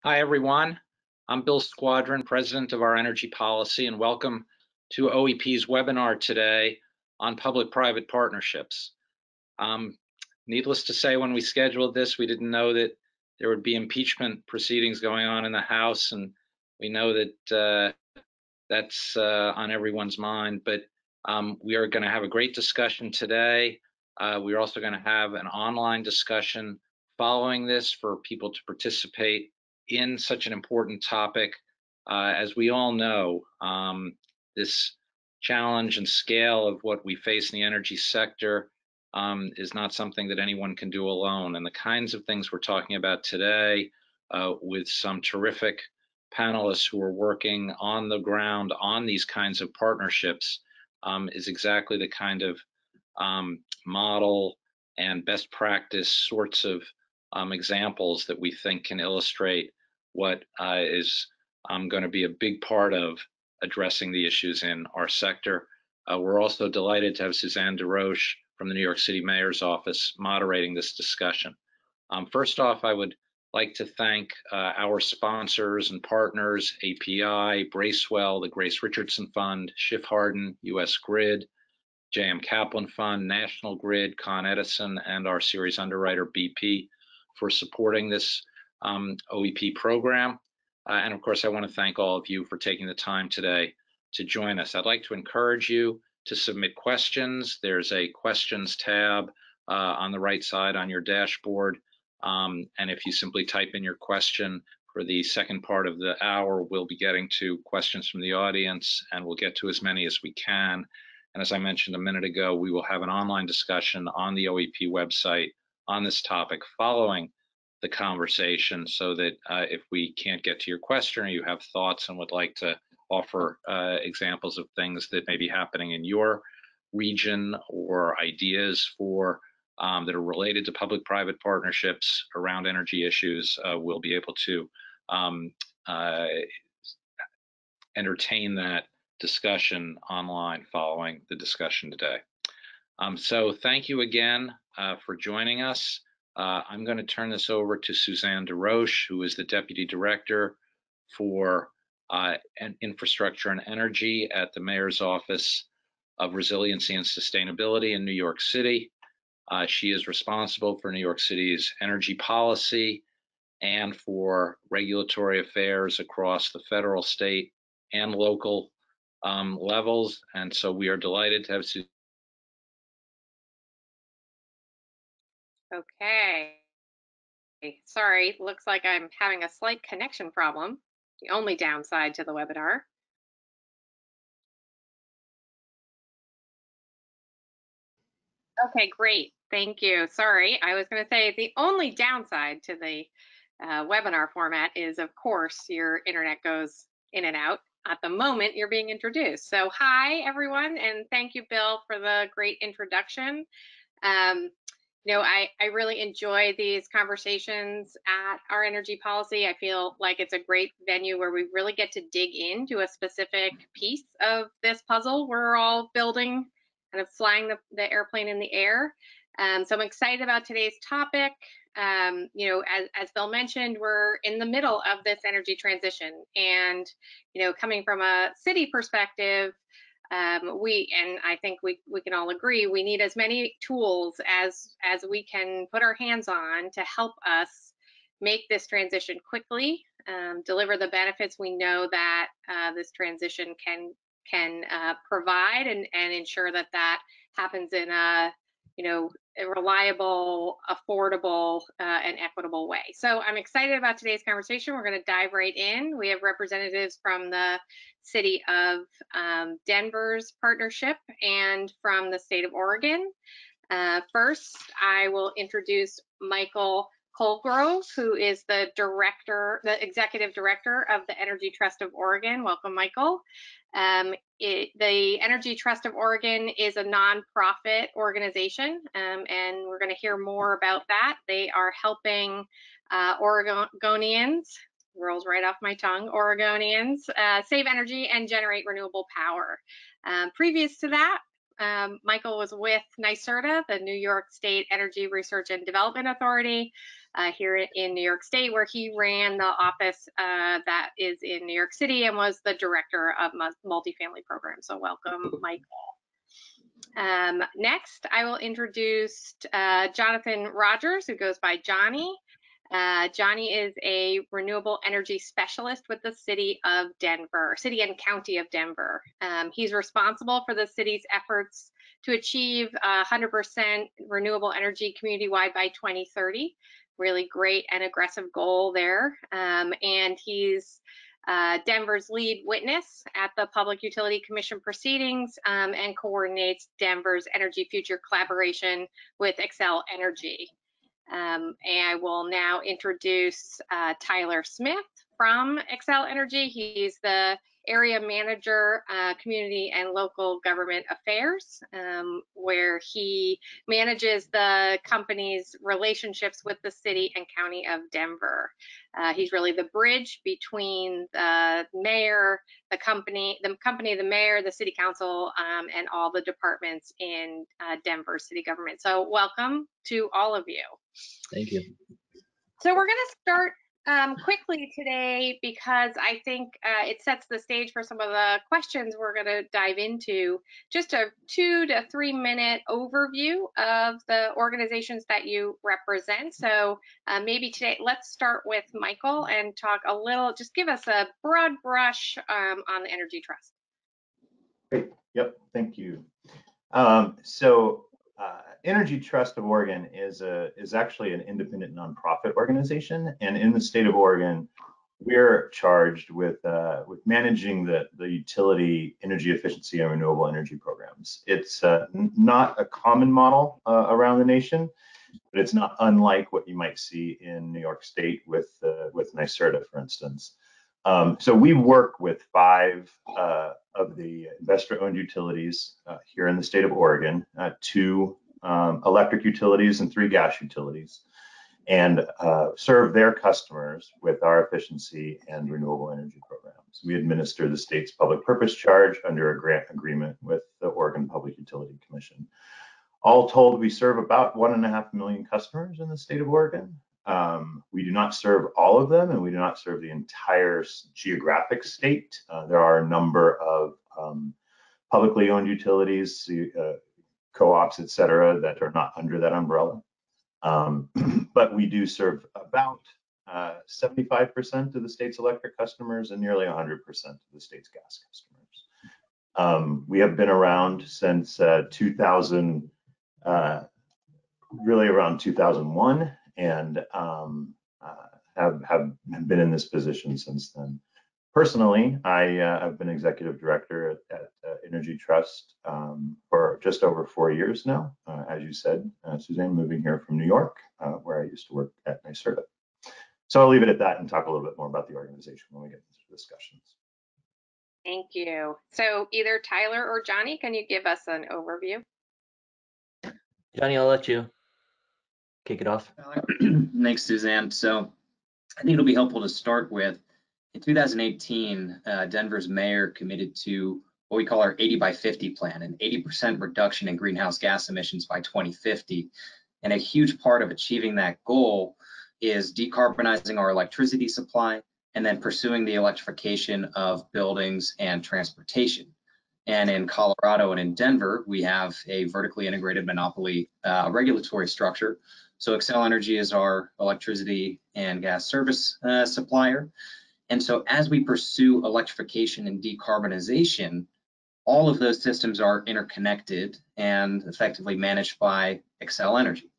Hi, everyone. I'm Bill Squadron, President of Our Energy Policy, and welcome to OEP's webinar today on public-private partnerships. Needless to say, when we scheduled this, we didn't know that there would be impeachment proceedings going on in the House, and we know that that's on everyone's mind, but we are going to have a great discussion today. We're also going to have an online discussion following this for people to participate in such an important topic. As we all know, this challenge and scale of what we face in the energy sector is not something that anyone can do alone. And the kinds of things we're talking about today with some terrific panelists who are working on the ground on these kinds of partnerships is exactly the kind of model and best practice sorts of examples that we think can illustrate what is going to be a big part of addressing the issues in our sector. We're also delighted to have Susanne DesRoches from the New York City Mayor's Office moderating this discussion. First off, I would like to thank our sponsors and partners, API, Bracewell, the Grace Richardson Fund, Schiff Hardin, US Grid, J.M. Kaplan Fund, National Grid, Con Edison, and our series underwriter, BP, for supporting this OEP program. And of course, I want to thank all of you for taking the time today to join us. I'd like to encourage you to submit questions. There's a questions tab on the right side on your dashboard. And if you simply type in your question for the second part of the hour, we'll be getting to questions from the audience, and we'll get to as many as we can. And as I mentioned a minute ago, we will have an online discussion on the OEP website on this topic following the conversation, so that if we can't get to your question or you have thoughts and would like to offer examples of things that may be happening in your region or ideas for that are related to public-private partnerships around energy issues, we'll be able to entertain that discussion online following the discussion today. So thank you again for joining us. I'm going to turn this over to Susanne DesRoches, who is the Deputy Director for Infrastructure and Energy at the Mayor's Office of Resiliency and Sustainability in New York City. She is responsible for New York City's energy policy and for regulatory affairs across the federal, state, and local levels. And so we are delighted to have Susanne. Okay. Sorry, looks like I'm having a slight connection problem, the only downside to the webinar. Okay, great. Thank you. Sorry, I was going to say the only downside to the webinar format is, of course, your internet goes in and out. At the moment, you're being introduced. So hi, everyone, and thank you, Bill, for the great introduction. You know, I really enjoy these conversations at Our Energy Policy. I feel like it's a great venue where we really get to dig into a specific piece of this puzzle we're all building, kind of flying the airplane in the air. So I'm excited about today's topic. You know, as Bill mentioned, we're in the middle of this energy transition, and you know, coming from a city perspective, I think we can all agree we need as many tools as we can put our hands on to help us make this transition quickly, deliver the benefits we know that this transition can provide, and ensure that that happens in a, you know, a reliable, affordable, and equitable way. So I'm excited about today's conversation. We're going to dive right in. We have representatives from the City of Denver's partnership and from the state of Oregon. First, I will introduce Michael Colgrove, who is the executive director of the Energy Trust of Oregon. Welcome, Michael. The Energy Trust of Oregon is a nonprofit organization, and we're going to hear more about that. They are helping Oregonians, rolls right off my tongue, Oregonians, save energy and generate renewable power. Previous to that, Michael was with NYSERDA, the New York State Energy Research and Development Authority, here in New York State, where he ran the office that is in New York City and was the director of multifamily programs. So welcome, Michael. Next, I will introduce Jonathan Rogers, who goes by Johnny. Johnny is a renewable energy specialist with the City of Denver, City and County of Denver. He's responsible for the city's efforts to achieve 100% renewable energy community-wide by 2030. Really great and aggressive goal there. And he's Denver's lead witness at the Public Utility Commission proceedings and coordinates Denver's Energy Future collaboration with Xcel Energy. And I will now introduce Tyler Smith from Xcel Energy. He's the area manager, community and local government affairs, where he manages the company's relationships with the city and county of Denver. He's really the bridge between the mayor, the company, the mayor, the city council, and all the departments in Denver city government. So welcome to all of you. Thank you. So we're going to start quickly today because I think it sets the stage for some of the questions we're going to dive into. Just a 2 to 3 minute overview of the organizations that you represent. So maybe today, let's start with Michael and talk a little, just give us a broad brush on the Energy Trust. Great. Yep. Thank you. Energy Trust of Oregon is actually an independent nonprofit organization, and in the state of Oregon, we're charged with managing the utility energy efficiency and renewable energy programs. It's not a common model around the nation, but it's not unlike what you might see in New York State with NYSERDA, for instance. So we work with 5 of the investor-owned utilities here in the state of Oregon, 2 electric utilities and 3 gas utilities, and serve their customers with our efficiency and renewable energy programs. We administer the state's public purpose charge under a grant agreement with the Oregon Public Utility Commission. All told, we serve about 1.5 million customers in the state of Oregon. We do not serve all of them, and we do not serve the entire geographic state. There are a number of publicly owned utilities, co-ops, et cetera, that are not under that umbrella. But we do serve about 75% of the state's electric customers and nearly 100% of the state's gas customers. We have been around since 2000, really around 2001, and have been in this position since then. Personally, I've been executive director at Energy Trust for just over 4 years now. As you said, Susanne, moving here from New York, where I used to work at NYSERDA. So I'll leave it at that and talk a little bit more about the organization when we get into the discussions. Thank you. So either Tyler or Johnny, can you give us an overview? Johnny, I'll let you kick it off. Thanks, Suzanne. So I think it'll be helpful to start with, in 2018, Denver's mayor committed to what we call our 80 by 50 plan, an 80% reduction in greenhouse gas emissions by 2050. And a huge part of achieving that goal is decarbonizing our electricity supply and then pursuing the electrification of buildings and transportation. And in Colorado and in Denver, we have a vertically integrated monopoly regulatory structure. So Xcel Energy is our electricity and gas service supplier. And so as we pursue electrification and decarbonization, all of those systems are interconnected and effectively managed by Xcel Energy.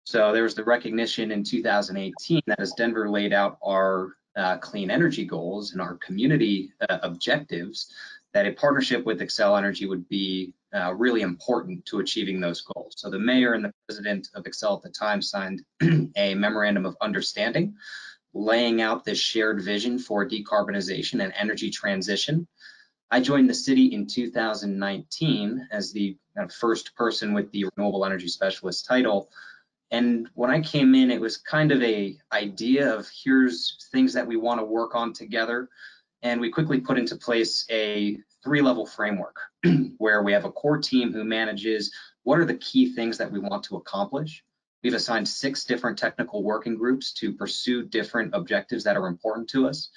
So there was the recognition in 2018 that as Denver laid out our clean energy goals and our community objectives, that a partnership with Xcel Energy would be really important to achieving those goals. So the mayor and the president of Xcel at the time signed a memorandum of understanding, laying out this shared vision for decarbonization and energy transition. I joined the city in 2019 as the first person with the Renewable Energy Specialist title. And when I came in, it was kind of a idea of here's things that we want to work on together. And we quickly put into place a three-level framework where we have a core team who manages what are the key things that we want to accomplish. We've assigned 6 different technical working groups to pursue different objectives that are important to us.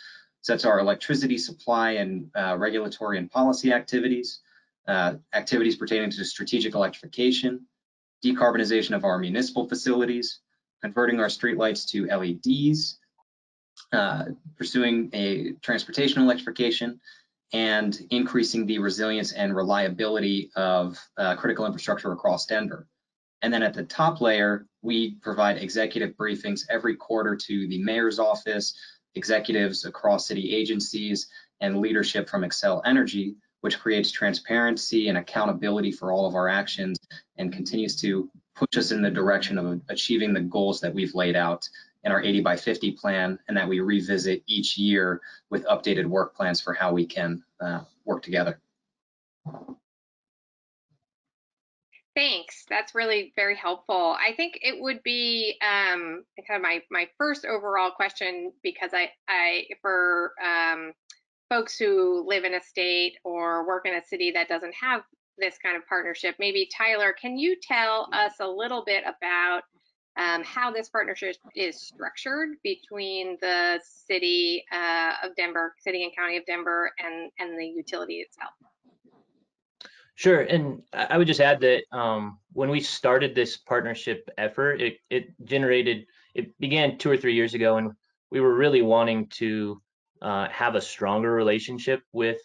So that's our electricity supply and regulatory and policy activities, activities pertaining to strategic electrification, decarbonization of our municipal facilities, converting our streetlights to LEDs, pursuing a transportation electrification, and increasing the resilience and reliability of critical infrastructure across Denver. And then at the top layer, we provide executive briefings every quarter to the mayor's office, executives across city agencies, and leadership from Xcel Energy, which creates transparency and accountability for all of our actions and continues to push us in the direction of achieving the goals that we've laid out in our 80 by 50 plan, and that we revisit each year with updated work plans for how we can work together. Thanks. That's really very helpful. I think it would be kind of my first overall question, because I for folks who live in a state or work in a city that doesn't have this kind of partnership, maybe Tyler, can you tell us a little bit about how this partnership is structured between the city of Denver, city and county of Denver, and the utility itself? Sure, and I would just add that when we started this partnership effort, it began 2 or 3 years ago, and we were really wanting to have a stronger relationship with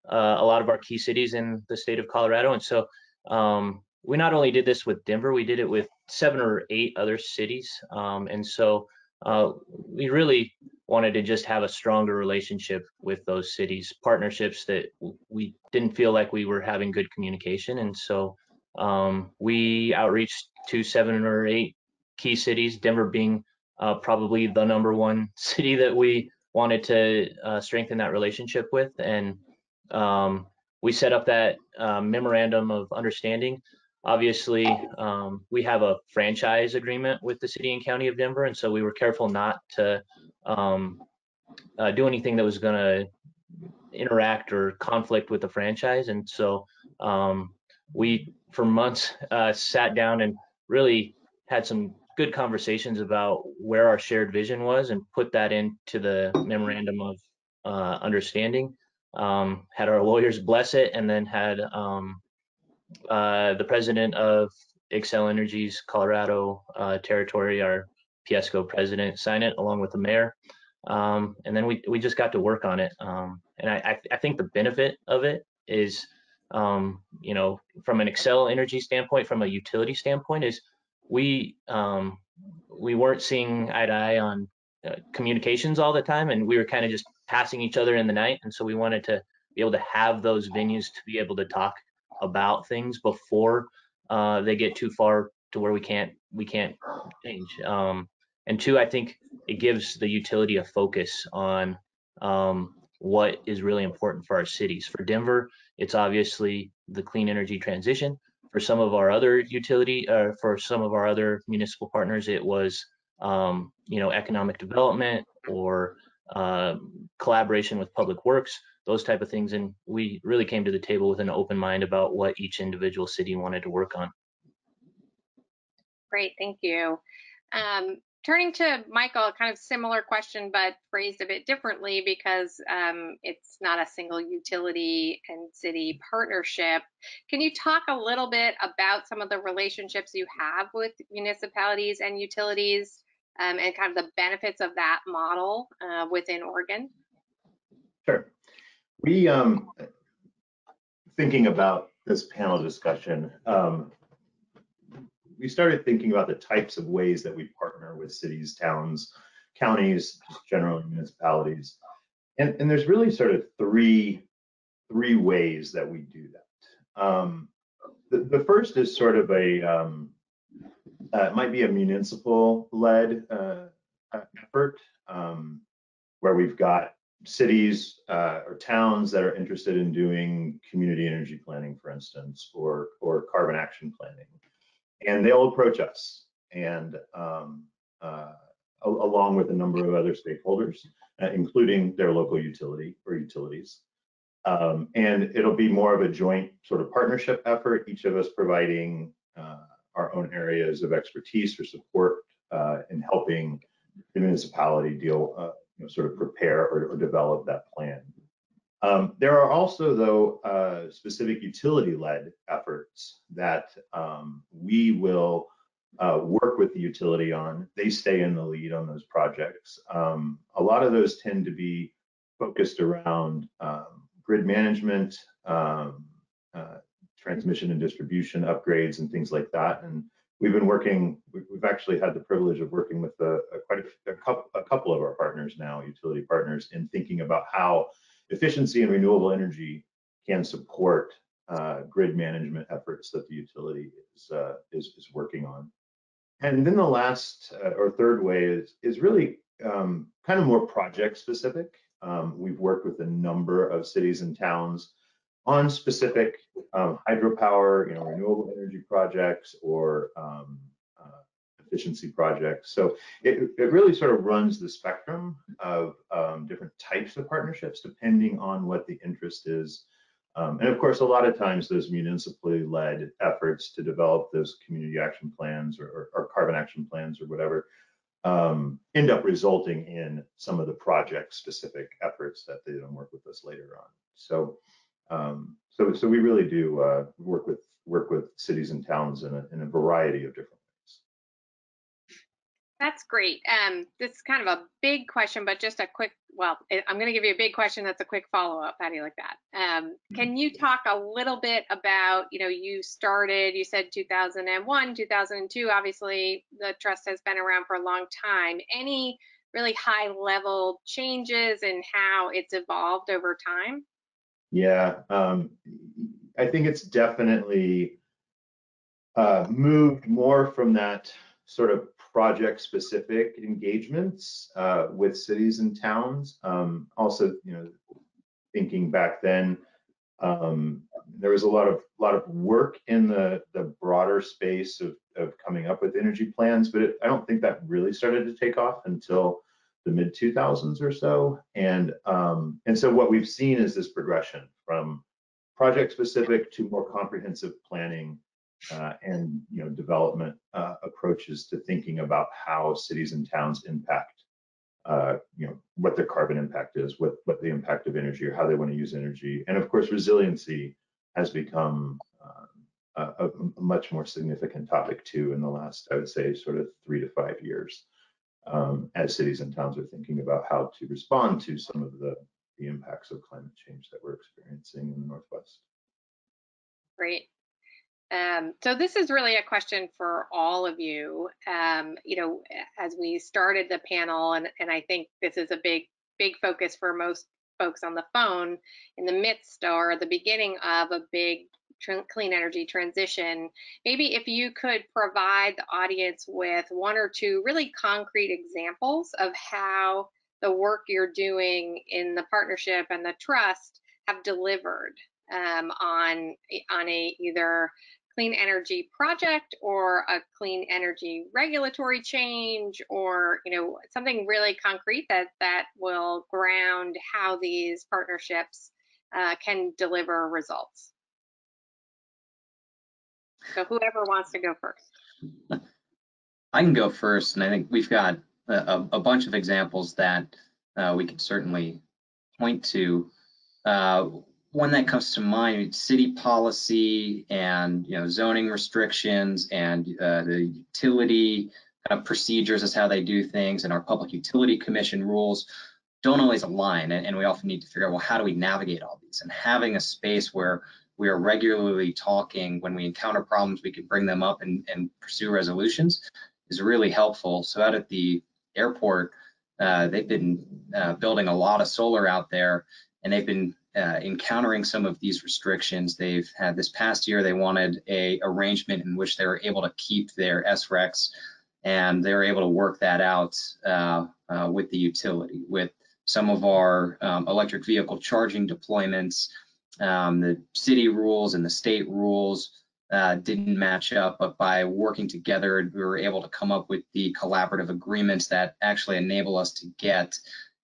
a lot of our key cities in the state of Colorado. And so we not only did this with Denver, we did it with 7 or 8 other cities. And so we really wanted to just have a stronger relationship with those cities, partnerships that we didn't feel like we were having good communication. And so we outreached to 7 or 8 key cities, Denver being probably the #1 city that we wanted to strengthen that relationship with. And we set up that memorandum of understanding. Obviously, we have a franchise agreement with the city and county of Denver, and so we were careful not to do anything that was going to interact or conflict with the franchise. And so we, for months, sat down and really had some good conversations about where our shared vision was and put that into the memorandum of understanding. Had our lawyers bless it, and then had the president of Xcel Energy's Colorado territory, our PSCO president, sign it along with the mayor. And then we just got to work on it. And I think the benefit of it is, from an Xcel Energy standpoint, from a utility standpoint, is we weren't seeing eye to eye on communications all the time, and we were kind of just passing each other in the night. And so we wanted to be able to have those venues to be able to talk about things before they get too far to where we can't change. And 2, I think it gives the utility a focus on what is really important for our cities. For Denver, it's obviously the clean energy transition. For some of our other for some of our other municipal partners, it was economic development or collaboration with public works, those type of things. And we really came to the table with an open mind about what each individual city wanted to work on. Great, thank you. Turning to Michael, kind of similar question, but phrased a bit differently, because it's not a single utility and city partnership. Can you talk a little bit about some of the relationships you have with municipalities and utilities, and kind of the benefits of that model within Oregon? Sure. We, thinking about this panel discussion, we started thinking about the types of ways that we partner with cities, towns, counties, just generally municipalities. And there's really sort of three ways that we do that. The first is sort of it might be a municipal-led effort, where we've got cities or towns that are interested in doing community energy planning, for instance, or carbon action planning. And they'll approach us, and along with a number of other stakeholders, including their local utility or utilities. And it'll be more of a joint sort of partnership effort, each of us providing our own areas of expertise or support in helping the municipality sort of prepare or develop that plan. There are also, though, specific utility-led efforts that we will work with the utility on. They stay in the lead on those projects. A lot of those tend to be focused around grid management, transmission and distribution upgrades and things like that. And we've been working, we've actually had the privilege of working with a couple of our partners now, utility partners, in thinking about how efficiency and renewable energy can support grid management efforts that the utility is working on. And then the last or third way is really kind of more project specific. We've worked with a number of cities and towns on specific hydropower, renewable energy projects or efficiency projects. So it really sort of runs the spectrum of different types of partnerships depending on what the interest is. And of course, a lot of times those municipally led efforts to develop those community action plans or carbon action plans or whatever end up resulting in some of the project specific efforts that they then work with us later on. So so we really do work with cities and towns in a variety of different ways. That's great. This is kind of a big question, but just a quick, well, I'm going to give you a big question that's a quick follow-up. How do you like that? Can you talk a little bit about, you said 2001, 2002, obviously the trust has been around for a long time. Any really high level changes in how it's evolved over time? Yeah, I think it's definitely moved more from that sort of project specific engagements with cities and towns. Also, thinking back then, there was a lot of work in the broader space of coming up with energy plans, but I don't think that really started to take off until the mid 2000s or so. And so what we've seen is this progression from project specific to more comprehensive planning and development approaches to thinking about how cities and towns impact what their carbon impact is, what the impact of energy or how they want to use energy. And of course, resiliency has become a much more significant topic too in the last, I would say, sort of 3 to 5 years, as cities and towns are thinking about how to respond to some of the impacts of climate change that we're experiencing in the Northwest. Great. So this is really a question for all of you. As we started the panel, and I think this is a big focus for most folks on the phone, in the midst or the beginning of a big clean energy transition, maybe if you could provide the audience with 1 or 2 really concrete examples of how the work you're doing in the partnership and the trust have delivered on a either clean energy project or a clean energy regulatory change, or something really concrete that will ground how these partnerships can deliver results. So whoever wants to go first. I can go first, and I think we've got a bunch of examples that we could certainly point to. One that comes to mind, city policy and zoning restrictions and the utility procedures as how they do things, and our Public Utility Commission rules don't always align, and we often need to figure out, well, how do we navigate all these? And having a space where we are regularly talking, when we encounter problems, we can bring them up and pursue resolutions is really helpful. So out at the airport, they've been building a lot of solar out there, and they've been encountering some of these restrictions. They've had this past year, they wanted a arrangement in which they were able to keep their SRECs, and they were able to work that out with the utility. With some of our electric vehicle charging deployments, the city rules and the state rules didn't match up, but by working together, we were able to come up with the collaborative agreements that actually enable us to get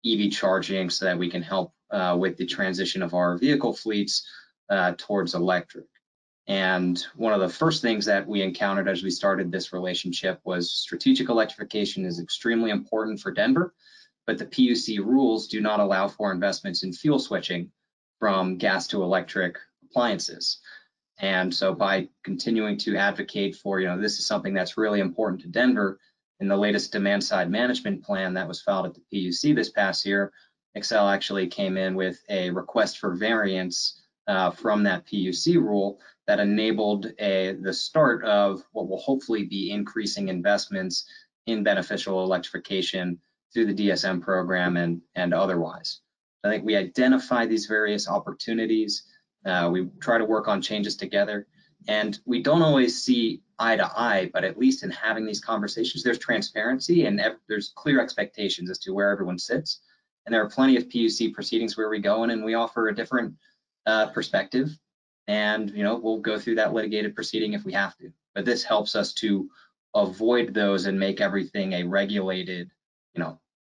EV charging so that we can help with the transition of our vehicle fleets towards electric. And one of the first things that we encountered as we started this relationship was strategic electrification is extremely important for Denver, but the PUC rules do not allow for investments in fuel switching from gas to electric appliances. And so by continuing to advocate for, this is something that's really important to Denver, in the latest demand side management plan that was filed at the PUC this past year, Xcel actually came in with a request for variance from that PUC rule that enabled the start of what will hopefully be increasing investments in beneficial electrification through the DSM program and otherwise. I think we identify these various opportunities. We try to work on changes together, and we don't always see eye to eye, but at least in having these conversations, there's transparency and there's clear expectations as to where everyone sits. And there are plenty of PUC proceedings where we go in and we offer a different perspective, and we'll go through that litigated proceeding if we have to. But this helps us to avoid those and make everything a regulated,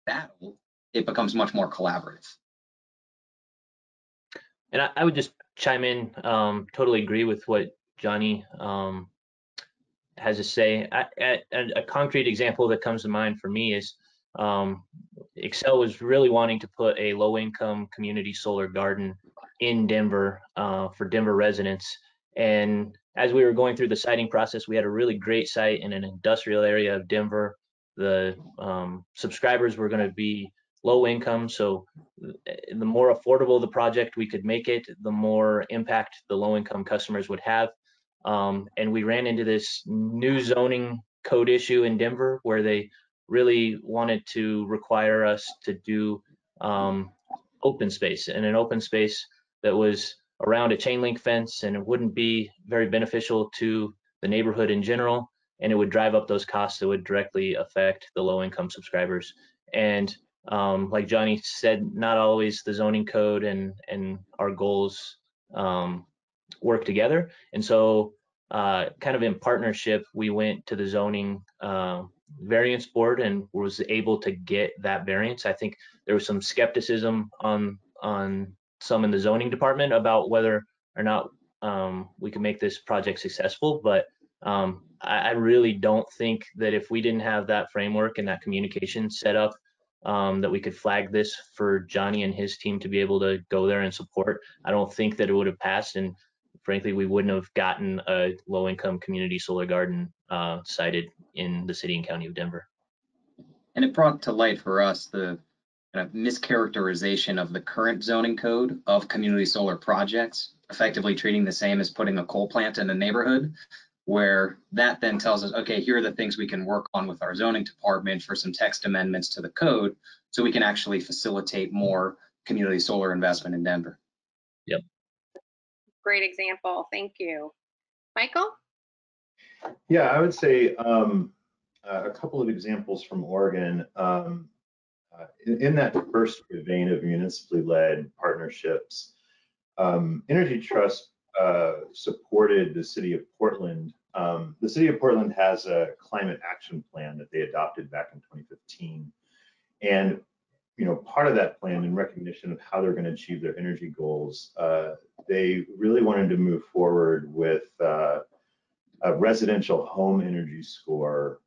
battle. It becomes much more collaborative. And I would just chime in, totally agree with what Johnny has to say. A concrete example that comes to mind for me is Xcel was really wanting to put a low-income community solar garden in Denver for Denver residents. And as we were going through the siting process, we had a really great site in an industrial area of Denver. The subscribers were going to be low income, so the more affordable the project we could make it, the more impact the low income customers would have. And we ran into this new zoning code issue in Denver where they really wanted to require us to do open space, and an open space that was around a chain link fence, and it wouldn't be very beneficial to the neighborhood in general, and it would drive up those costs that would directly affect the low income subscribers. And like Johnny said, not always the zoning code and our goals work together. And so kind of in partnership, we went to the zoning variance board and was able to get that variance. I think there was some skepticism on some in the zoning department about whether or not we could make this project successful, but I really don't think that if we didn't have that framework and that communication set up, that we could flag this for Johnny and his team to be able to go there and support. I don't think that it would have passed, and frankly, we wouldn't have gotten a low-income community solar garden sited in the city and county of Denver. And it brought to light for us the kind of mischaracterization of the current zoning code of community solar projects, effectively treating the same as putting a coal plant in a neighborhood, where that then tells us, okay, here are the things we can work on with our zoning department for some text amendments to the code so we can actually facilitate more community solar investment in Denver. Yep. Great example. Thank you. Michael? Yeah, I would say a couple of examples from Oregon. In that first vein of municipally led partnerships, Energy Trust supported the city of Portland. The city of Portland has a climate action plan that they adopted back in 2015. And part of that plan, in recognition of how they're going to achieve their energy goals, they really wanted to move forward with a residential home energy score,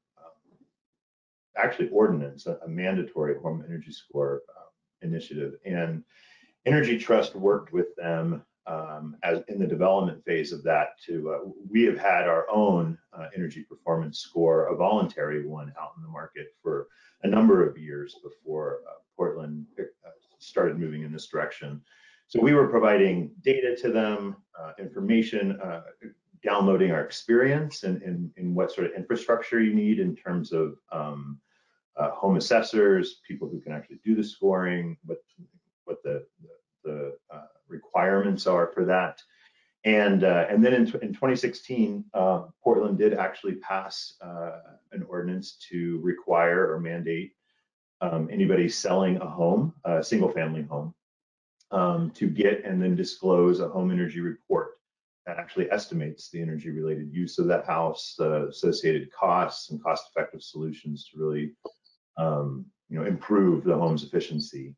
actually ordinance, a mandatory home energy score initiative. And Energy Trust worked with them as in the development phase of that we have had our own energy performance score, a voluntary one, out in the market for a number of years before Portland started moving in this direction. So we were providing data to them, information, downloading our experience and what sort of infrastructure you need in terms of home assessors, people who can actually do the scoring, what the requirements are for that. And then in 2016, Portland did actually pass an ordinance to require or mandate anybody selling a home, a single family home, to get and then disclose a home energy report that actually estimates the energy related use of that house, the associated costs and cost effective solutions to really improve the home's efficiency.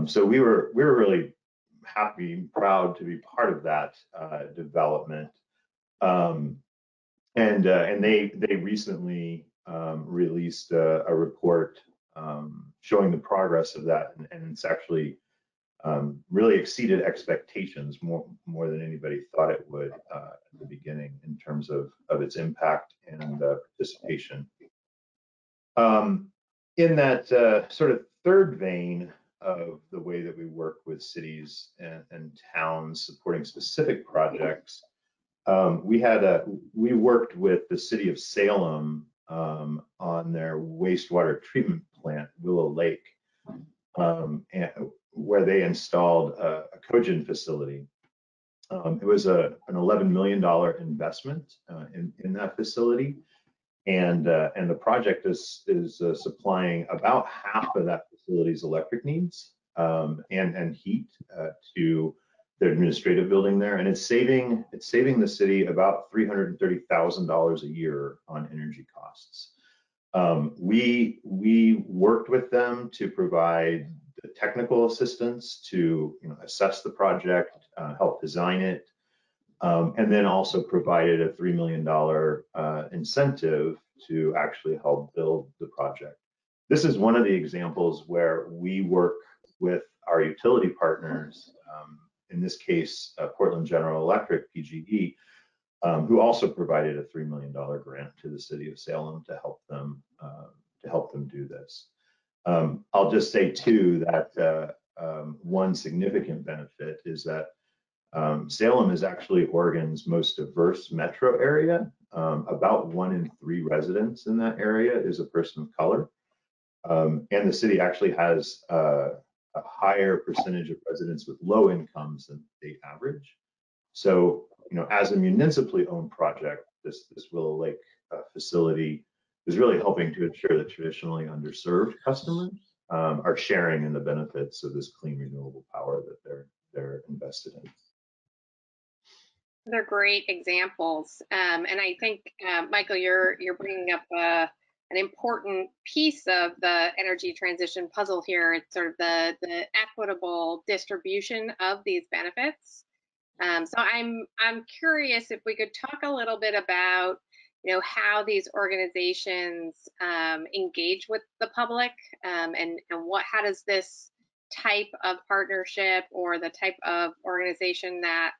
So we were really happy and proud to be part of that development. And they recently released a report showing the progress of that, and it's actually really exceeded expectations more than anybody thought it would at the beginning in terms of its impact and participation. In that sort of third vein of the way that we work with cities and towns supporting specific projects, we worked with the city of Salem on their wastewater treatment plant, Willow Lake, where they installed a cogen facility. It was an $11 million investment in that facility, and the project is supplying about half of that facility's electric needs and heat to their administrative building there, and it's saving the city about $330,000 a year on energy costs. We worked with them to provide the technical assistance to assess the project, help design it, and then also provided a $3 million incentive to actually help build the project. This is one of the examples where we work with our utility partners, in this case, Portland General Electric, PGE, who also provided a $3 million grant to the city of Salem to help them do this. I'll just say too that one significant benefit is that Salem is actually Oregon's most diverse metro area. About 1 in 3 residents in that area is a person of color, and the city actually has a higher percentage of residents with low incomes than the average. So, as a municipally owned project, this Willow Lake facility is really helping to ensure that traditionally underserved customers are sharing in the benefits of this clean renewable power that they're invested in. They're great examples, and I think Michael, you're bringing up an important piece of the energy transition puzzle here. It's sort of the equitable distribution of these benefits. So I'm curious if we could talk a little bit about how these organizations engage with the public, and how does this type of partnership or the type of organization that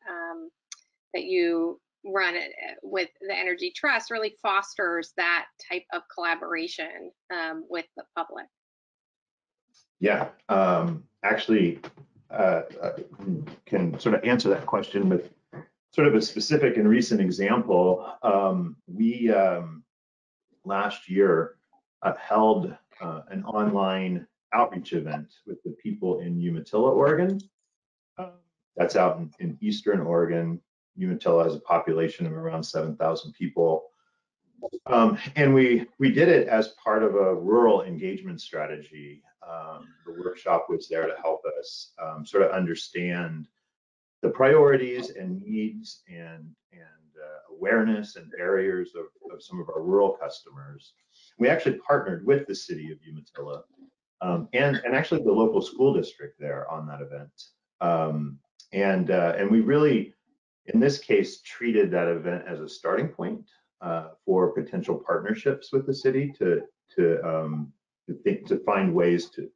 you run with the Energy Trust really fosters that type of collaboration with the public? Yeah, actually, can sort of answer that question with sort of a specific and recent example. We last year held an online outreach event with the people in Umatilla, Oregon. That's out in Eastern Oregon. Umatilla has a population of around 7,000 people. And we did it as part of a rural engagement strategy. The workshop was there to help us sort of understand the priorities and needs and awareness and barriers of some of our rural customers. We actually partnered with the city of Umatilla and actually the local school district there on that event. And we really, in this case, treated that event as a starting point for potential partnerships with the city to find ways to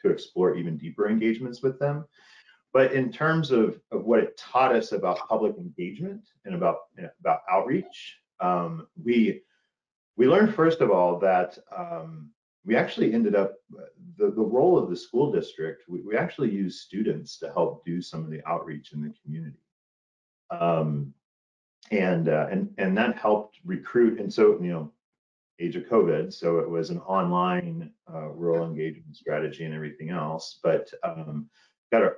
explore even deeper engagements with them. But in terms of what it taught us about public engagement and about outreach, we learned first of all that we actually ended up the role of the school district. We actually used students to help do some of the outreach in the community. And that helped recruit. And so, age of COVID, so it was an online rural engagement strategy and everything else, but got a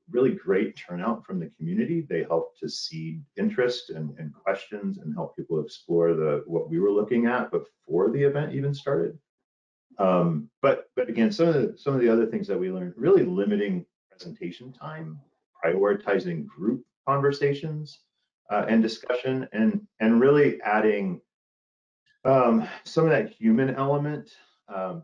really great turnout from the community. They helped to seed interest and questions and help people explore what we were looking at before the event even started. But again, some of the other things that we learned, really limiting presentation time, prioritizing group conversations and discussion, and really adding some of that human element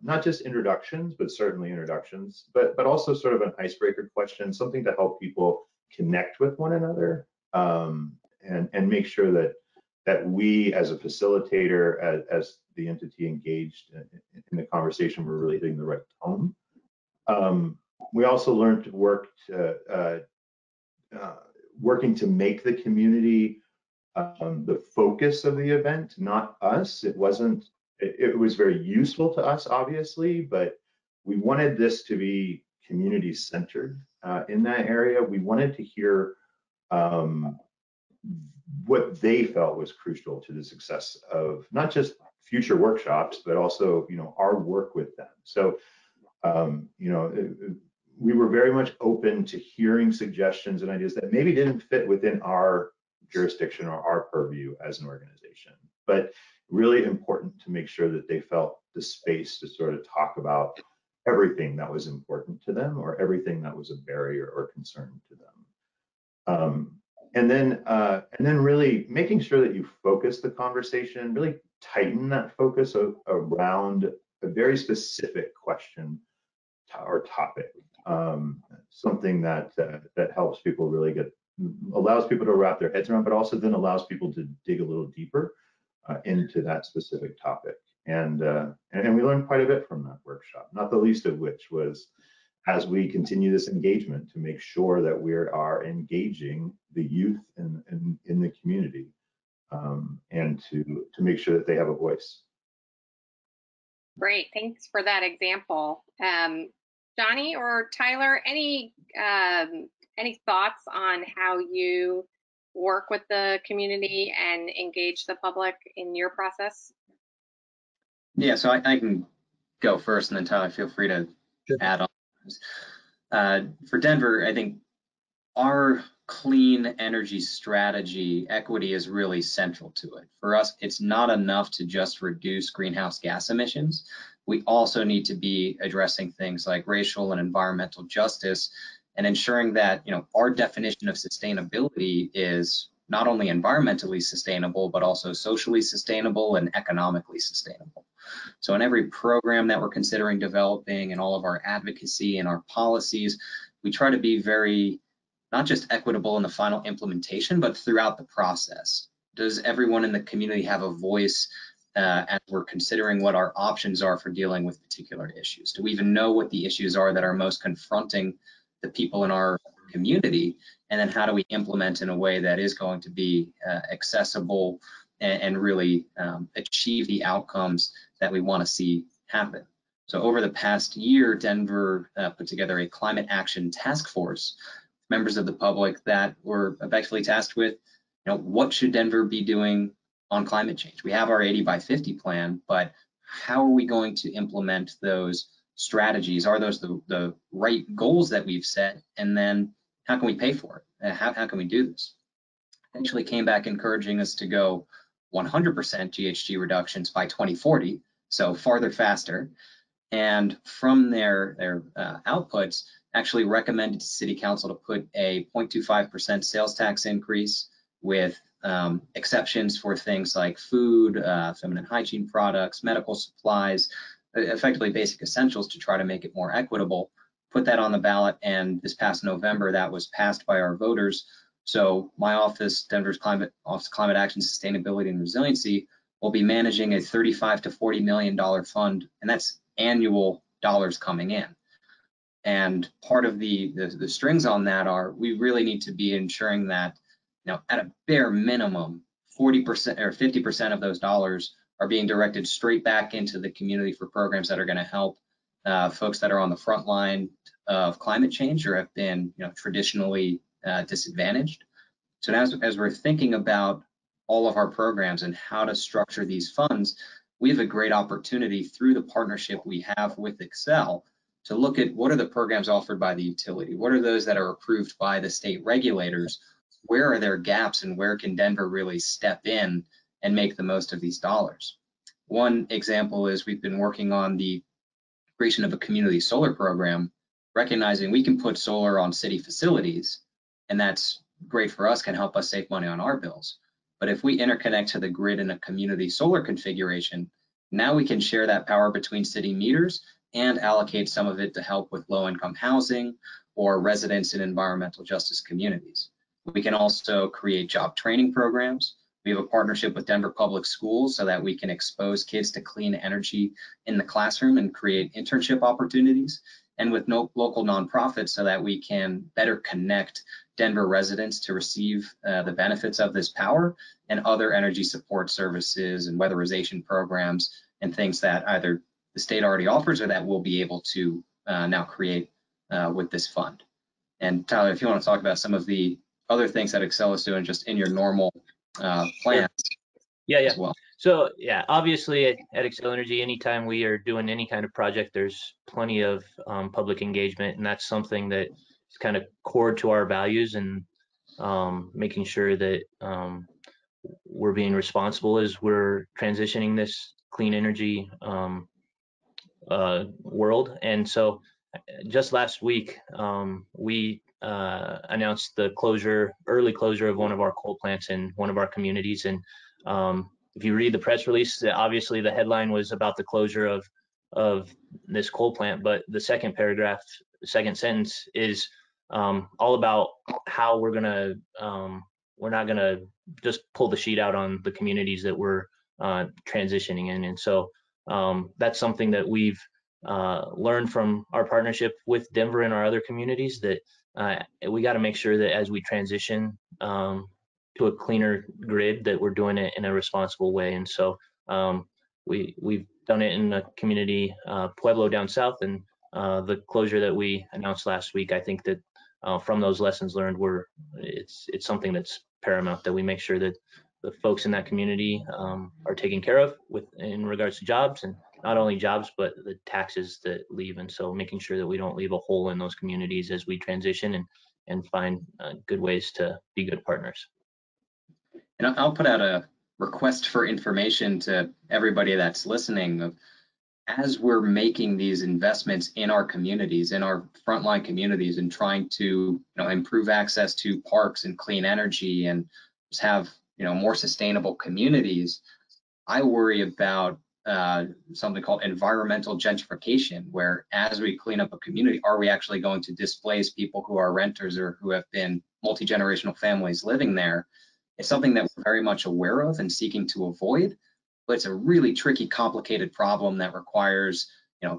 not just introductions, but certainly introductions, but also sort of an icebreaker question, something to help people connect with one another, and make sure that we as a facilitator, as the entity engaged in the conversation, we're really hitting the right tone. We also learned to work working to make the community the focus of the event, not us. It was very useful to us, obviously, but we wanted this to be community centered in that area. We wanted to hear what they felt was crucial to the success of not just future workshops, but also, our work with them. So, we were very much open to hearing suggestions and ideas that maybe didn't fit within our jurisdiction or our purview as an organization, but really important to make sure that they felt the space to sort of talk about everything that was important to them or everything that was a barrier or concern to them. And then really making sure that you focus the conversation, really tighten that focus around a very specific question or topic, something that helps people really allows people to wrap their heads around, but also then allows people to dig a little deeper into that specific topic. And we learned quite a bit from that workshop, not the least of which was, as we continue this engagement, to make sure that we are engaging the youth in the community, and to make sure that they have a voice. Great, thanks for that example. Johnny or Tyler, any thoughts on how you work with the community and engage the public in your process? Yeah, so I can go first, and then Tyler, feel free to add on. For Denver, I think our clean energy strategy, equity is really central to it. For us, it's not enough to just reduce greenhouse gas emissions. We also need to be addressing things like racial and environmental justice and ensuring that, our definition of sustainability is not only environmentally sustainable, but also socially sustainable and economically sustainable. So in every program that we're considering developing and all of our advocacy and our policies, we try to be very, not just equitable in the final implementation, but throughout the process. Does everyone in the community have a voice as we're considering what our options are for dealing with particular issues? Do we even know what the issues are that are most confronting the people in our community? And then how do we implement in a way that is going to be accessible and really achieve the outcomes that we want to see happen? So over the past year, Denver put together a climate action task force, members of the public that were effectively tasked with, what should Denver be doing on climate change? We have our 80 by 50 plan, but how are we going to implement those strategies? Are those the right goals that we've set? And then how can we pay for it? How can we do this? Actually came back encouraging us to go 100% GHG reductions by 2040, so farther, faster. And from their outputs, actually recommended to City Council to put a 0.25% sales tax increase with exceptions for things like food, feminine hygiene products, medical supplies, effectively basic essentials, to try to make it more equitable. Put that on the ballot, and this past November, that was passed by our voters. So my office, Denver's Office of Climate Action, Sustainability, and Resiliency, will be managing a $35 to $40 million fund, and that's annual dollars coming in. And part of the strings on that are, we really need to be ensuring that, at a bare minimum, 40% or 50% of those dollars are being directed straight back into the community for programs that are going to help folks that are on the front line of climate change or have been, traditionally disadvantaged. So as we're thinking about all of our programs and how to structure these funds, we have a great opportunity through the partnership we have with Xcel to look at what are the programs offered by the utility, what are those that are approved by the state regulators, where are there gaps, and where can Denver really step in and make the most of these dollars. One example is we've been working on the creation of a community solar program, recognizing we can put solar on city facilities, and that's great for us, can help us save money on our bills. But if we interconnect to the grid in a community solar configuration, Now we can share that power between city meters and allocate some of it to help with low-income housing or residents in environmental justice communities. We can also create job training programs. We have a partnership with Denver Public Schools so that we can expose kids to clean energy in the classroom and create internship opportunities, and with local nonprofits so that we can better connect Denver residents to receive the benefits of this power and other energy support services and weatherization programs and things that either the state already offers or that we'll be able to now create with this fund. And Tyler, if you want to talk about some of the other things that Xcel is doing just in your normal plans. Yeah. As well. So yeah, obviously at Xcel Energy, anytime we are doing any kind of project, there's plenty of public engagement, and that's something that is kind of core to our values, and making sure that we're being responsible as we're transitioning this clean energy world. And so just last week, we announced the early closure of one of our coal plants in one of our communities. And if you read the press release, obviously the headline was about the closure of this coal plant, but the second paragraph, the second sentence is all about how we're not gonna just pull the sheet out on the communities that we're transitioning in. And so that's something that we've learned from our partnership with Denver and our other communities, that we got to make sure that as we transition to a cleaner grid, that we're doing it in a responsible way. And so we've done it in a community, Pueblo down south, and the closure that we announced last week, I think that from those lessons learned, it's something that's paramount, that we make sure that the folks in that community are taken care of in regards to jobs, and not only jobs, but the taxes that leave. And so making sure that we don't leave a hole in those communities as we transition, and find good ways to be good partners. And I'll put out a request for information to everybody that's listening. As we're making these investments in our communities, in our frontline communities, and trying to improve access to parks and clean energy and just have more sustainable communities, I worry about something called environmental gentrification, where as we clean up a community, are we actually going to displace people who are renters or who have been multi-generational families living there? It's something that we're very much aware of and seeking to avoid, but it's a really tricky, complicated problem that requires,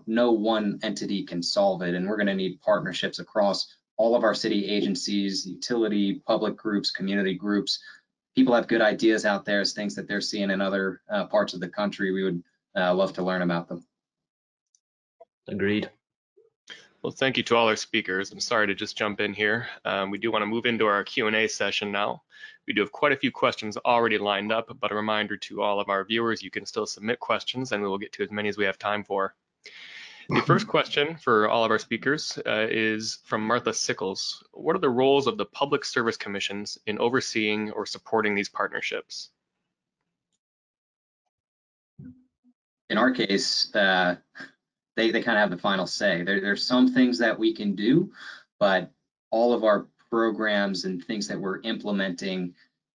no one entity can solve it. And we're going to need partnerships across all of our city agencies, utility, public groups, community groups. People have good ideas out there as things that they're seeing in other parts of the country. We would love to learn about them. Agreed. Well, thank you to all our speakers. I'm sorry to just jump in here. We do want to move into our Q&A session now. We do have quite a few questions already lined up, but a reminder to all of our viewers, you can still submit questions and we will get to as many as we have time for. The first question for all of our speakers is from Martha Sickles. What are the roles of the public service commissions in overseeing or supporting these partnerships? In our case, they kind of have the final say. There's some things that we can do, but all of our programs and things that we're implementing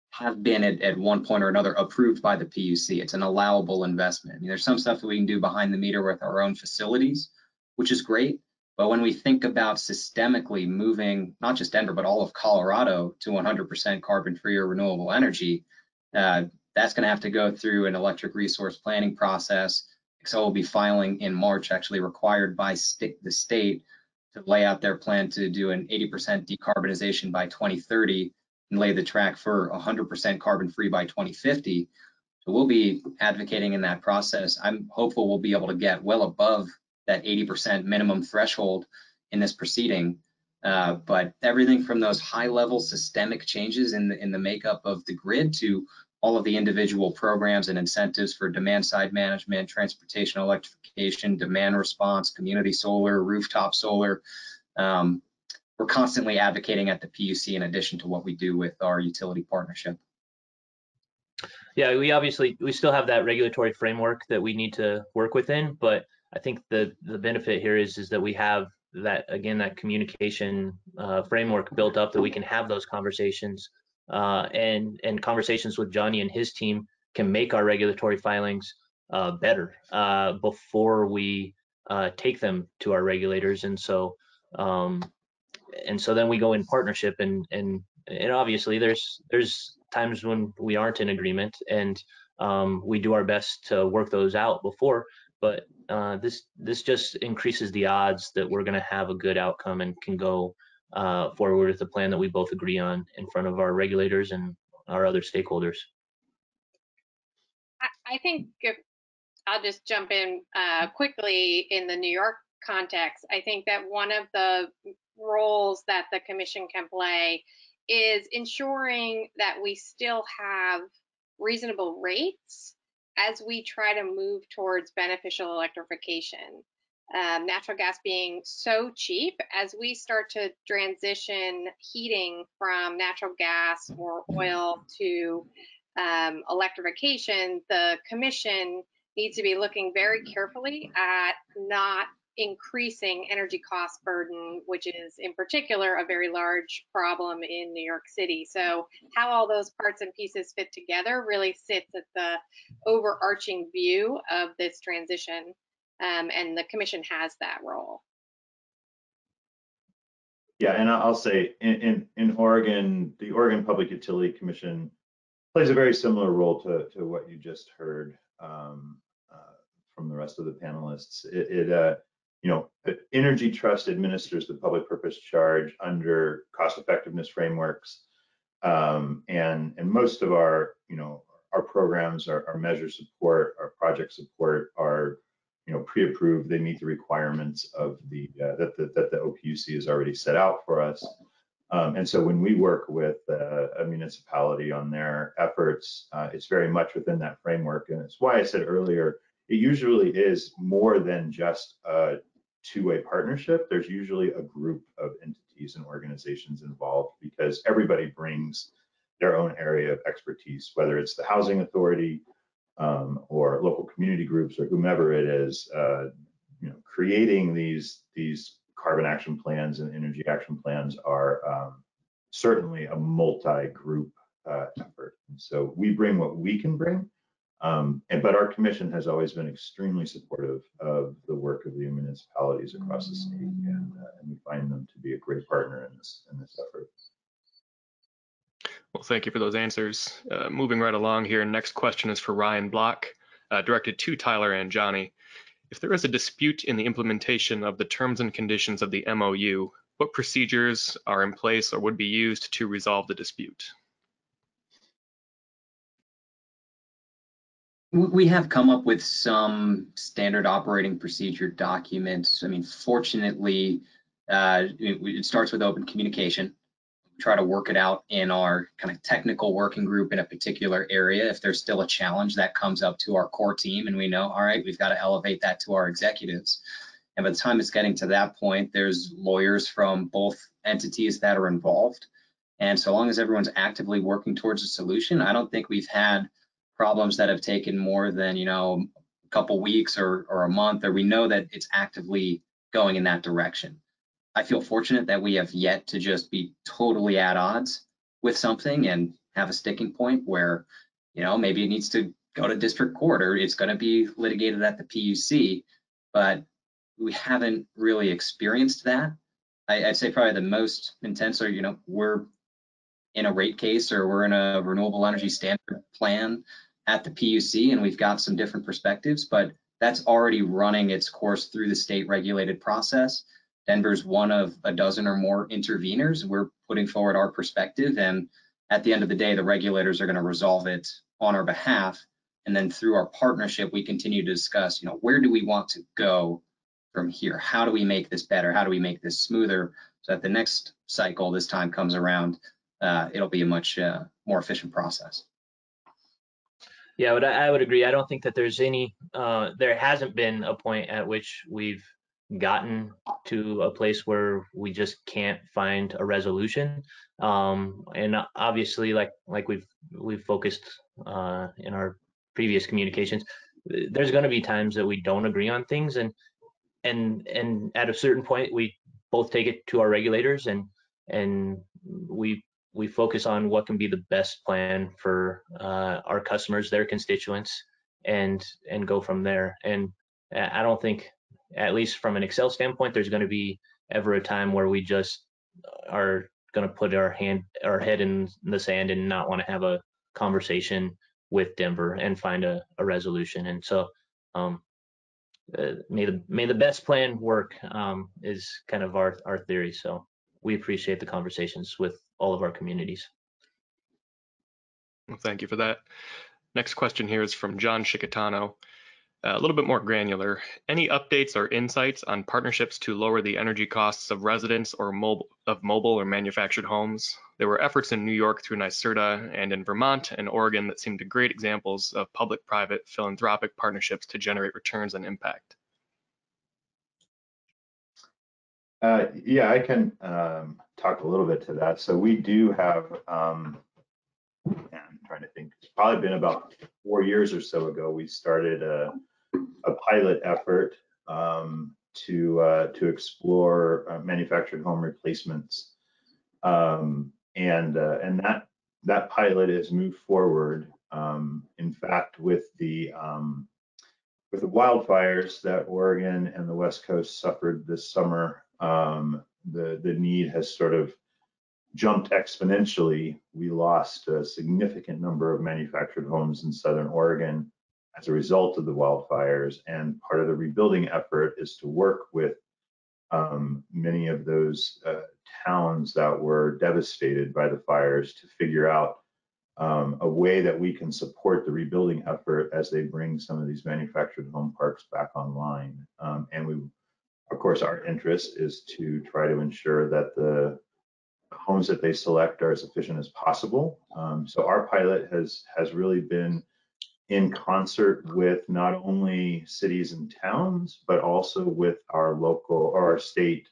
have been at one point or another approved by the PUC. It's an allowable investment. I mean, there's some stuff that we can do behind the meter with our own facilities, which is great. But when we think about systemically moving not just Denver, but all of Colorado to 100% carbon-free or renewable energy, that's going to have to go through an electric resource planning process. Xcel will be filing in March, actually required by the state to lay out their plan to do an 80% decarbonization by 2030 and lay the track for 100% carbon-free by 2050. So we'll be advocating in that process. I'm hopeful we'll be able to get well above that 80% minimum threshold in this proceeding. But everything from those high-level systemic changes in the makeup of the grid to all of the individual programs and incentives for demand-side management, transportation electrification, demand response, community solar, rooftop solar. We're constantly advocating at the PUC in addition to what we do with our utility partnership. Yeah, we still have that regulatory framework that we need to work within, but I think the benefit here is that we have that, again, that communication framework built up, that we can have those conversations and conversations with Johnny and his team can make our regulatory filings better before we take them to our regulators. And so then we go in partnership, and obviously there's times when we aren't in agreement, and we do our best to work those out before. But this just increases the odds that we're going to have a good outcome and can go forward with a plan that we both agree on in front of our regulators and our other stakeholders. I think if I'll just jump in quickly in the New York context, I think that one of the roles that the commission can play is ensuring that we still have reasonable rates as we try to move towards beneficial electrification. Natural gas being so cheap, as we start to transition heating from natural gas or oil to electrification, the commission needs to be looking very carefully at not increasing energy cost burden, which is in particular a very large problem in New York City. So how all those parts and pieces fit together really sits at the overarching view of this transition, and the commission has that role. Yeah, and I'll say in Oregon, the Oregon Public Utility Commission plays a very similar role to what you just heard from the rest of the panelists. Energy Trust administers the public purpose charge under cost effectiveness frameworks, and most of our programs, our measure support, our project support are pre-approved. They meet the requirements of that the OPUC has already set out for us. And so when we work with a municipality on their efforts, it's very much within that framework. And it's why I said earlier, it usually is more than just a two-way partnership. There's usually a group of entities and organizations involved, because everybody brings their own area of expertise, whether it's the housing authority or local community groups or whomever it is. Creating these carbon action plans and energy action plans are certainly a multi-group effort. And so we bring what we can bring, but our commission has always been extremely supportive of the work of the municipalities across the state, and we find them to be a great partner in this effort. Well, thank you for those answers. Moving right along here, next question is for Ryan Block, directed to Tyler and Johnny. If there is a dispute in the implementation of the terms and conditions of the MOU, what procedures are in place or would be used to resolve the dispute? We have come up with some standard operating procedure documents. I mean, fortunately, it starts with open communication. Try to work it out in our kind of technical working group in a particular area. If there's still a challenge, that comes up to our core team, and we know, all right, we've got to elevate that to our executives. And by the time it's getting to that point, there's lawyers from both entities that are involved. And so long as everyone's actively working towards a solution, I don't think we've had problems that have taken more than, a couple weeks or a month, or we know that it's actively going in that direction. I feel fortunate that we have yet to just be totally at odds with something and have a sticking point where, maybe it needs to go to district court or it's going to be litigated at the PUC, but we haven't really experienced that. I'd say probably the most intense are, we're in a rate case or we're in a renewable energy standard plan at the PUC, and we've got some different perspectives, but that's already running its course through the state regulated process. Denver's one of a dozen or more interveners. We're putting forward our perspective, and at the end of the day, the regulators are going to resolve it on our behalf. And then through our partnership, we continue to discuss, where do we want to go from here? How do we make this better? How do we make this smoother? So that the next cycle, this time comes around, it'll be a much more efficient process. Yeah, I would agree. I don't think that there's there hasn't been a point at which we've gotten to a place where we just can't find a resolution. And obviously, like we've focused in our previous communications, there's going to be times that we don't agree on things, and at a certain point we both take it to our regulators, and we focus on what can be the best plan for our customers, their constituents, and go from there. And I don't think, at least from an Xcel standpoint, there's going to be ever a time where we just are going to put our head in the sand and not want to have a conversation with Denver and find a resolution. And so may the best plan work is kind of our theory. So we appreciate the conversations with all of our communities. Well, thank you for that. Next question here is from John Chicatano. A little bit more granular. Any updates or insights on partnerships to lower the energy costs of residents or mobile or manufactured homes? There were efforts in New York through NYSERDA and in Vermont and Oregon that seemed great examples of public-private philanthropic partnerships to generate returns and impact. Yeah, I can talk a little bit to that. So we do have, I'm trying to think, it's probably been about 4 years or so ago, we started a pilot effort to explore manufactured home replacements, and that pilot has moved forward. In fact, with the wildfires that Oregon and the West Coast suffered this summer, the need has sort of jumped exponentially. We lost a significant number of manufactured homes in Southern Oregon as a result of the wildfires, and part of the rebuilding effort is to work with many of those towns that were devastated by the fires to figure out a way that we can support the rebuilding effort as they bring some of these manufactured home parks back online. And we, of course, our interest is to try to ensure that the homes that they select are as efficient as possible. So our pilot has really been in concert with not only cities and towns, but also with our local or our state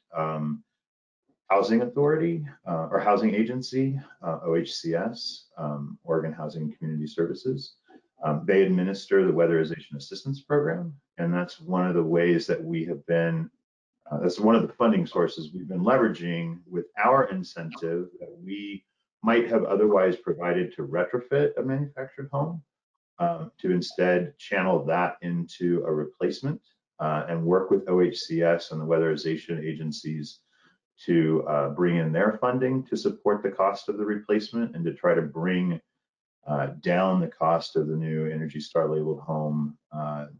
housing authority or housing agency, OHCS, Oregon Housing and Community Services. They administer the Weatherization Assistance Program, and that's one of the ways that we have been, that's one of the funding sources we've been leveraging with our incentive that we might have otherwise provided to retrofit a manufactured home, to instead channel that into a replacement and work with OHCS and the weatherization agencies to bring in their funding to support the cost of the replacement and to try to bring down the cost of the new Energy Star labeled home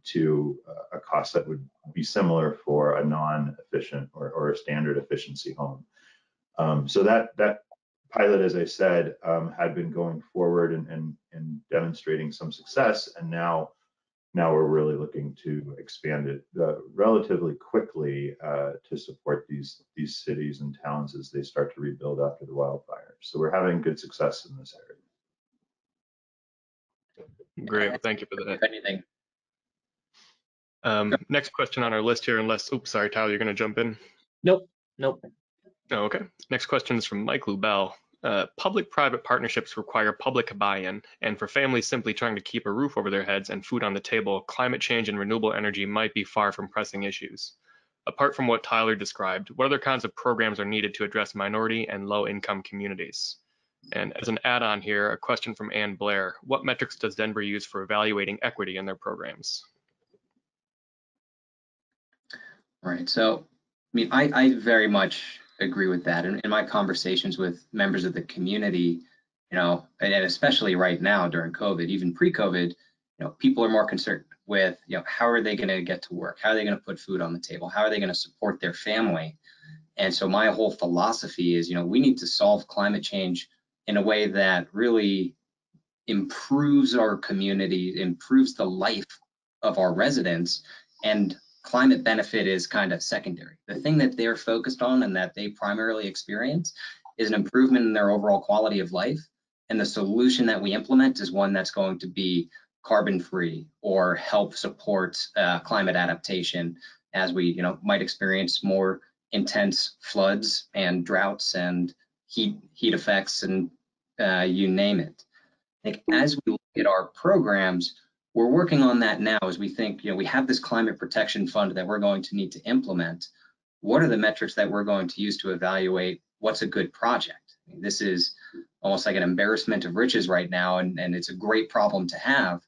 to a cost that would be similar for a non-efficient or a standard efficiency home. So that pilot, as I said, had been going forward and demonstrating some success, and now we're really looking to expand it relatively quickly to support these cities and towns as they start to rebuild after the wildfires. So we're having good success in this area. Great, well, thank you for that. If anything. Next question on our list here, unless, oops, sorry, Tyler, you're going to jump in? Nope. Oh, okay. Next question is from Mike Lubell. Public-private partnerships require public buy-in, and for families simply trying to keep a roof over their heads and food on the table, climate change and renewable energy might be far from pressing issues. Apart from what Tyler described, what other kinds of programs are needed to address minority and low-income communities? And as an add-on here, a question from Ann Blair. What metrics does Denver use for evaluating equity in their programs? Right, so, I mean, I very much agree with that. In my conversations with members of the community, you know, and especially right now during COVID, even pre-COVID, you know, people are more concerned with, you know, how are they going to get to work? How are they going to put food on the table? How are they going to support their family? And so my whole philosophy is, you know, we need to solve climate change in a way that really improves our community, improves the life of our residents, and climate benefit is kind of secondary. The thing that they're focused on and that they primarily experience is an improvement in their overall quality of life. And the solution that we implement is one that's going to be carbon free or help support climate adaptation as we, you know, might experience more intense floods and droughts and heat effects and you name it. I think as we look at our programs, we're working on that now as we think, you know, we have this climate protection fund that we're going to need to implement. What are the metrics that we're going to use to evaluate what's a good project? I mean, this is almost like an embarrassment of riches right now, and it's a great problem to have.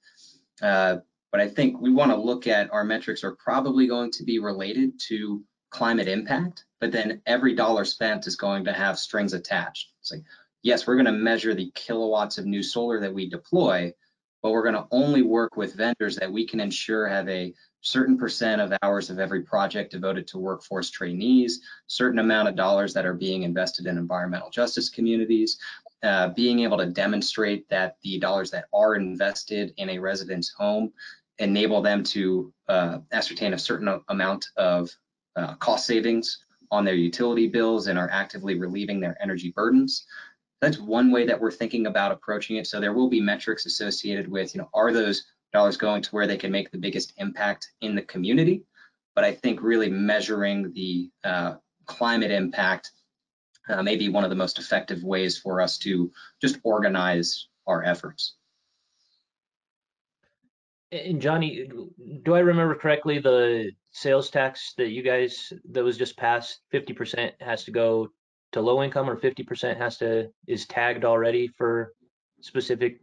But I think we want to look at our metrics are probably going to be related to climate impact, but then every dollar spent is going to have strings attached. It's like, yes, we're going to measure the kilowatts of new solar that we deploy, but we're going to only work with vendors that we can ensure have a certain percent of hours of every project devoted to workforce trainees, certain amount of dollars that are being invested in environmental justice communities, being able to demonstrate that the dollars that are invested in a resident's home enable them to ascertain a certain amount of cost savings on their utility bills and are actively relieving their energy burdens. That's one way that we're thinking about approaching it. So there will be metrics associated with, are those dollars going to where they can make the biggest impact in the community? But I think really measuring the climate impact may be one of the most effective ways for us to just organize our efforts. And Johnny, do I remember correctly, the sales tax that you guys, that was just passed, 50% has to go to low income, or 50% is tagged already for specific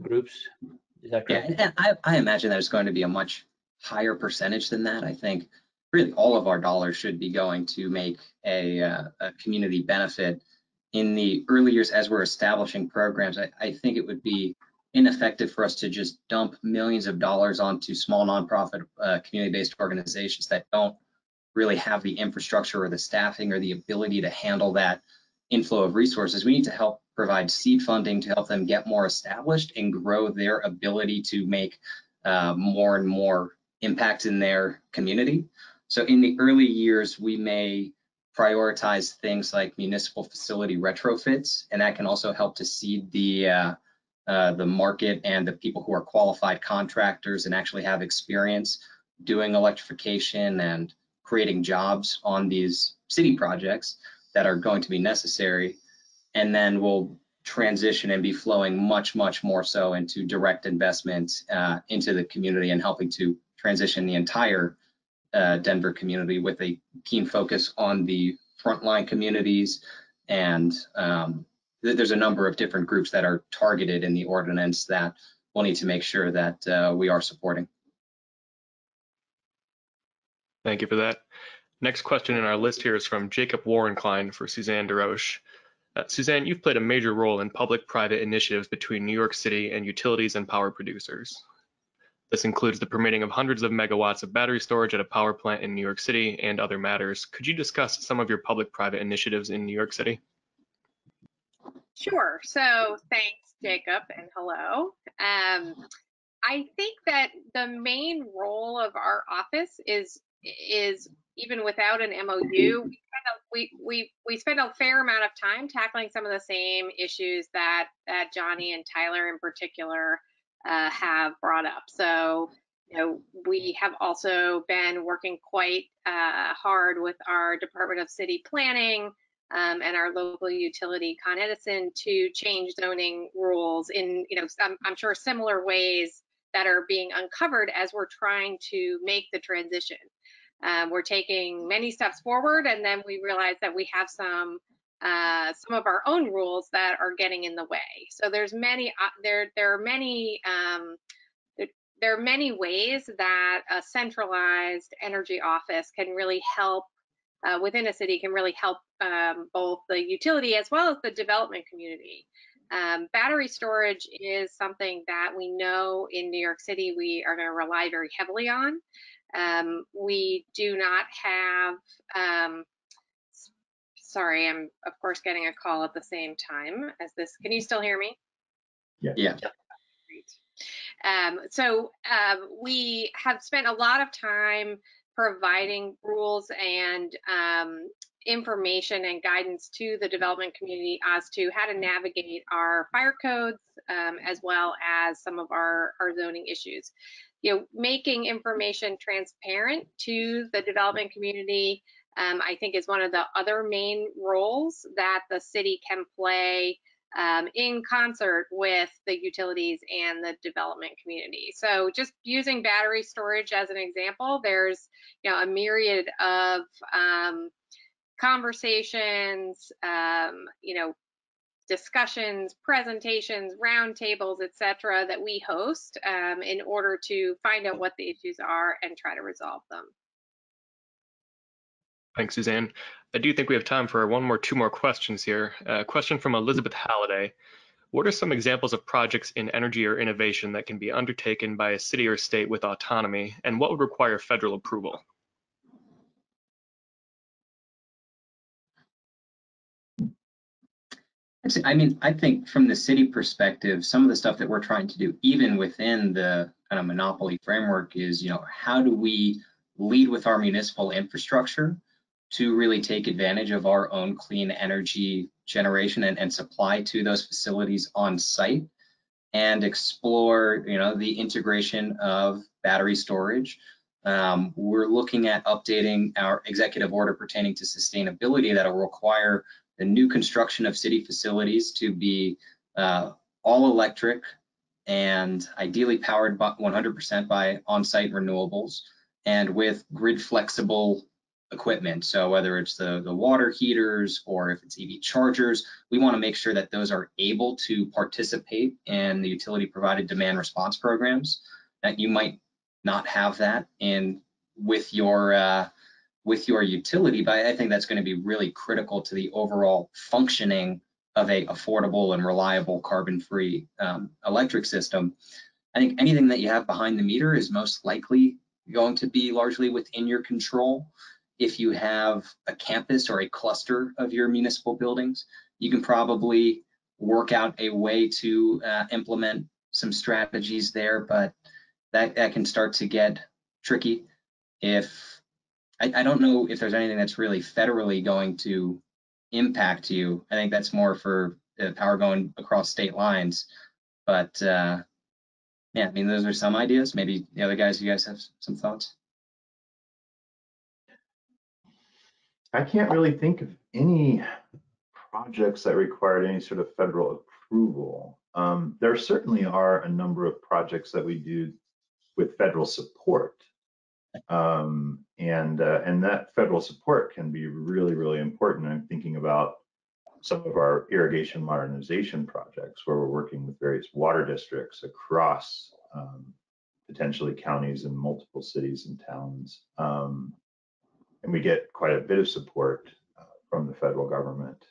groups? Is that correct? Yeah, and I imagine there's going to be a much higher percentage than that. I think really all of our dollars should be going to make a community benefit. In the early years as we're establishing programs, I think it would be ineffective for us to just dump millions of dollars onto small nonprofit community-based organizations that don't really have the infrastructure or the staffing or the ability to handle that inflow of resources. We need to help provide seed funding to help them get more established and grow their ability to make more and more impact in their community. So in the early years, we may prioritize things like municipal facility retrofits, and that can also help to seed the market and the people who are qualified contractors and actually have experience doing electrification and creating jobs on these city projects that are going to be necessary. And then we'll transition and be flowing much, much more so into direct investment into the community and helping to transition the entire Denver community with a keen focus on the frontline communities. And there's a number of different groups that are targeted in the ordinance that we'll need to make sure that we are supporting. Thank you for that. Next question in our list here is from Jacob Warrenklein for Susanne DesRoches. Susanne, you've played a major role in public-private initiatives between New York City and utilities and power producers. This includes the permitting of hundreds of megawatts of battery storage at a power plant in New York City and other matters. Could you discuss some of your public-private initiatives in New York City? Sure. So thanks, Jacob, and hello. I think that the main role of our office is even without an MOU, we spend a fair amount of time tackling some of the same issues that Johnny and Tyler in particular have brought up. So, we have also been working quite hard with our Department of City Planning and our local utility, Con Edison, to change zoning rules in, I'm sure similar ways that are being uncovered as we're trying to make the transition. We're taking many steps forward, and then we realize that we have some of our own rules that are getting in the way. So there's many there are many ways that a centralized energy office can really help within a city, can really help both the utility as well as the development community. Battery storage is something that we know in New York City we are going to rely very heavily on. We do not have, sorry, I'm of course getting a call at the same time as this. Can you still hear me? Yeah. Great. So we have spent a lot of time providing rules and information and guidance to the development community as to how to navigate our fire codes, as well as some of our zoning issues. Making information transparent to the development community, I think, is one of the other main roles that the city can play in concert with the utilities and the development community. So just using battery storage as an example, there's a myriad of conversations, discussions, presentations, roundtables, etc., that we host in order to find out what the issues are and try to resolve them. Thanks, Suzanne. I do think we have time for two more questions here. A question from Elizabeth Halliday. What are some examples of projects in energy or innovation that can be undertaken by a city or state with autonomy, and what would require federal approval? I mean, I think from the city perspective, some of the stuff that we're trying to do, even within the kind of monopoly framework, is, how do we lead with our municipal infrastructure to really take advantage of our own clean energy generation and supply to those facilities on site, and explore, the integration of battery storage. We're looking at updating our executive order pertaining to sustainability that will require the new construction of city facilities to be all electric and ideally powered by 100% by on-site renewables and with grid flexible equipment. So whether it's the water heaters or if it's EV chargers, we want to make sure that those are able to participate in the utility provided demand response programs. That you might not have that with your utility, but I think that's going to be really critical to the overall functioning of a affordable and reliable carbon-free electric system. I think anything that you have behind the meter is most likely going to be largely within your control. If you have a campus or a cluster of your municipal buildings, you can probably work out a way to implement some strategies there, but that can start to get tricky. I don't know if there's anything that's really federally going to impact you. I think that's more for the power going across state lines. But yeah, I mean, those are some ideas. Maybe the other guys, you guys have some thoughts? I can't really think of any projects that required any sort of federal approval. There certainly are a number of projects that we do with federal support. And that federal support can be really, really important. I'm thinking about some of our irrigation modernization projects where we're working with various water districts across potentially counties and multiple cities and towns. And we get quite a bit of support from the federal government,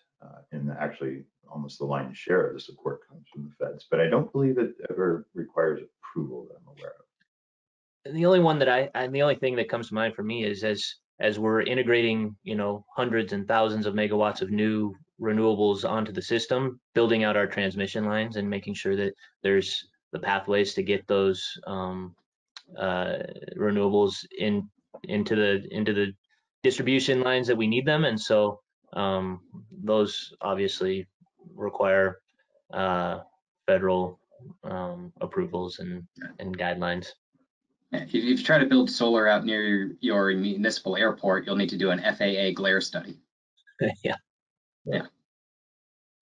and actually almost the lion's share of the support comes from the feds. But I don't believe it ever requires approval that I'm aware of. And the only thing that comes to mind for me is as we're integrating, hundreds and thousands of megawatts of new renewables onto the system, building out our transmission lines and making sure that there's the pathways to get those renewables into the distribution lines that we need them. And so those obviously require federal approvals and guidelines. If you try to build solar out near your municipal airport, you'll need to do an FAA glare study. Yeah.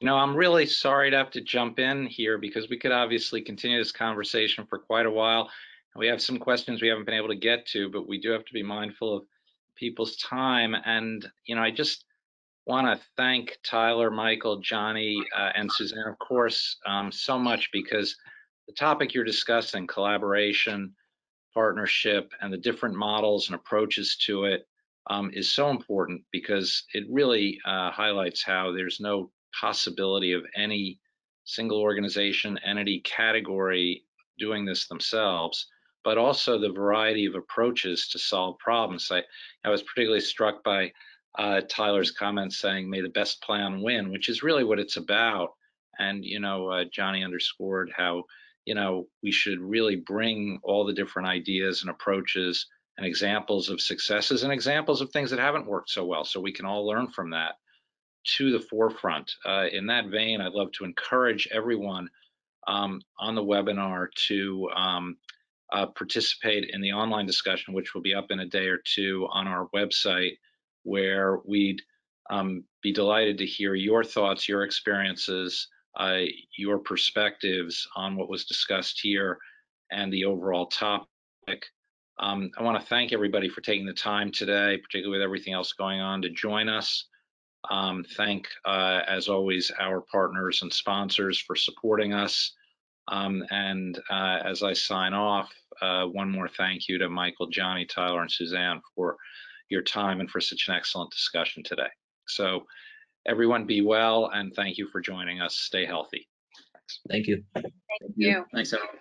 I'm really sorry to have to jump in here because we could obviously continue this conversation for quite a while. We have some questions we haven't been able to get to, but we do have to be mindful of people's time. And, I just want to thank Tyler, Michael, Johnny, and Suzanne, of course, so much, because the topic you're discussing, collaboration, partnership, and the different models and approaches to it is so important, because it really highlights how there's no possibility of any single organization, entity, category doing this themselves, but also the variety of approaches to solve problems. I was particularly struck by Tyler's comments saying, may the best plan win, which is really what it's about. And, Johnny underscored how, we should really bring all the different ideas and approaches and examples of successes and examples of things that haven't worked so well, so we can all learn from that, to the forefront. In that vein, I'd love to encourage everyone on the webinar to participate in the online discussion, which will be up in a day or two on our website, where we'd be delighted to hear your thoughts, your experiences, your perspectives on what was discussed here and the overall topic. I want to thank everybody for taking the time today, particularly with everything else going on, to join us. Thank, as always, our partners and sponsors for supporting us. And as I sign off, one more thank you to Michael, Johnny, Tyler, and Suzanne for your time and for such an excellent discussion today. So everyone be well, and thank you for joining us. Stay healthy. Thanks. Thank you. Thank you. Thanks, everyone.